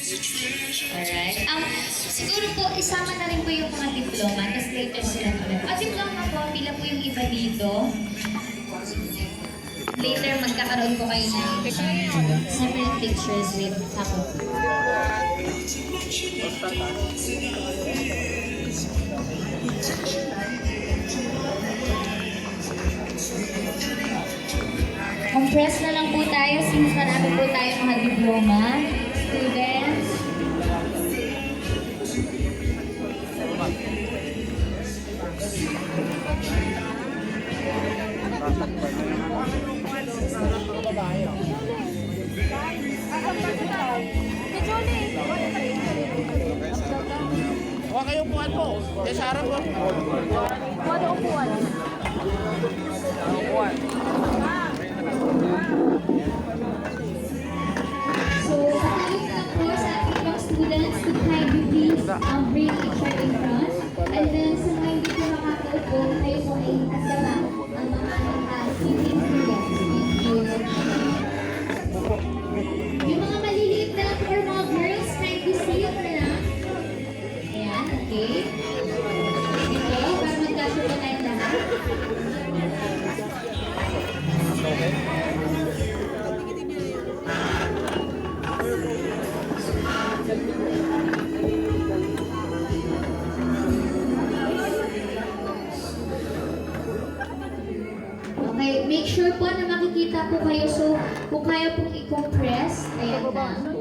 Alright. Siguro po, isama na rin po yung mga diploma, tapos later sila ulit. Diploma po, pila po yung iba dito. Later, magkakaroon po kayo ng separate pictures with ako. Compress na lang po tayo since marami po tayo mga diploma. Students. Huwag kayong upuan po. Kaya sa harap po. Wala upuan. Upuan. So, pakilip lang po sa ating mga students to kindly please bring a chair in front. And then, sa mga hindi po makakaupo, kayo po ay kasama ang mga sitting students. Thank you. Yung mga maliliit na lang or mga girls, kindly sit na lang. Ayan, okay. Ito, para magkasya po tayong lahat. Okay, make sure po na makikita po kayo. So, kung kaya pong i-compress, ayan na.